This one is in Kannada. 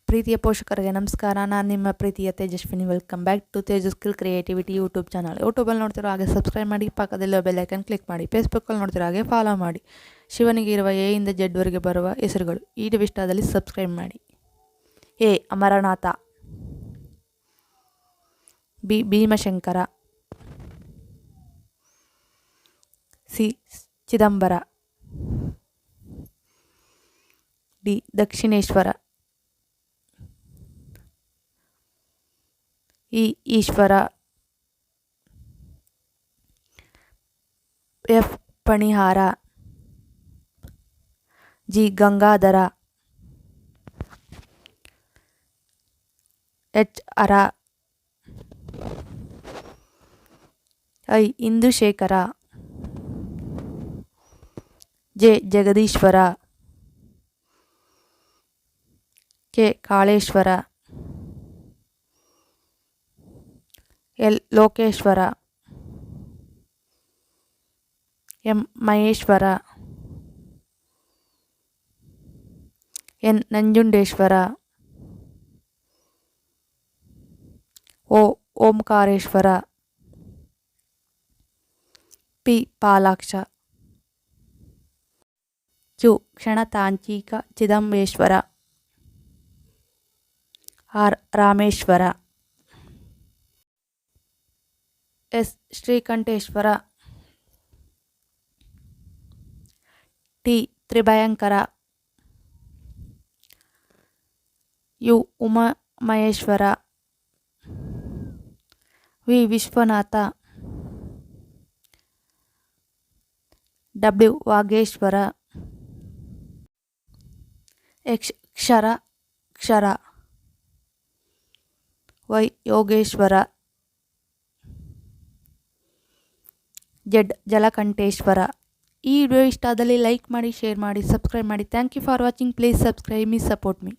ಪ್ರೀತಿಯ ಪೋಷಕರಿಗೆ ನಮಸ್ಕಾರ. ನಾನು ನಿಮ್ಮ ಪ್ರೀತಿಯ Tejaswini. Welcome back to Tejas skill creativity YouTube channel. ಯೂಟ್ಯೂಬಲ್ಲಿ ನೋಡ್ತಿರೋ ಹಾಗೆ ಸಬ್ಸ್ಕ್ರೈಬ್ ಮಾಡಿ, ಪಕ್ಕದಲ್ಲಿರೋ ಬೆಲ್ ಐಕನ್ ಕ್ಲಿಕ್ ಮಾಡಿ. ಫೇಸ್ಬುಕ್ಕಲ್ಲಿ ನೋಡ್ತಿರೋ ಹಾಗೆ ಫಾಲೋ ಮಾಡಿ. ಶಿವನಿಗೆ ಇರುವ ಎ ಇಂದ ಜೆಡ್ವರೆಗೆ ಬರುವ ಹೆಸರುಗಳು. ಈ ಇಷ್ಟದಲ್ಲಿ ಸಬ್ಸ್ಕ್ರೈಬ್ ಮಾಡಿ. A Amarnath, B Bhimashankar, C Chidambara, D Dakshineshwar, E Ishwara, F Phanihara, G Gangadhara, H Hara, I Indushekhara, J Jagadishwara, K Kaleshwara, L Lokeshwara, M Maheshwara, N Nanjundeshwara, O Omkareshwara, P Palaksha, Q ಕ್ಷಣತಾಂತ್ರಿಕ Chidambeshwara, R Rameshwara, S Srikanteshwara, T Tribhayankara, U Umamaheshwara, V Vishwanatha, W Vageshwara, X ಕ್ಷರ, ವೈ ಯೋಗೇಶ್ವರ, ಜೆಡ್ ಜಲಕಂಠೇಶ್ವರ. ಈ ವಿಡಿಯೋ ಇಷ್ಟ ಆದಲ್ಲಿ ಲೈಕ್ ಮಾಡಿ, ಶೇರ್ ಮಾಡಿ, ಸಬ್ಸ್ಕ್ರೈಬ್ ಮಾಡಿ. Thank you for watching. Please subscribe me, support me.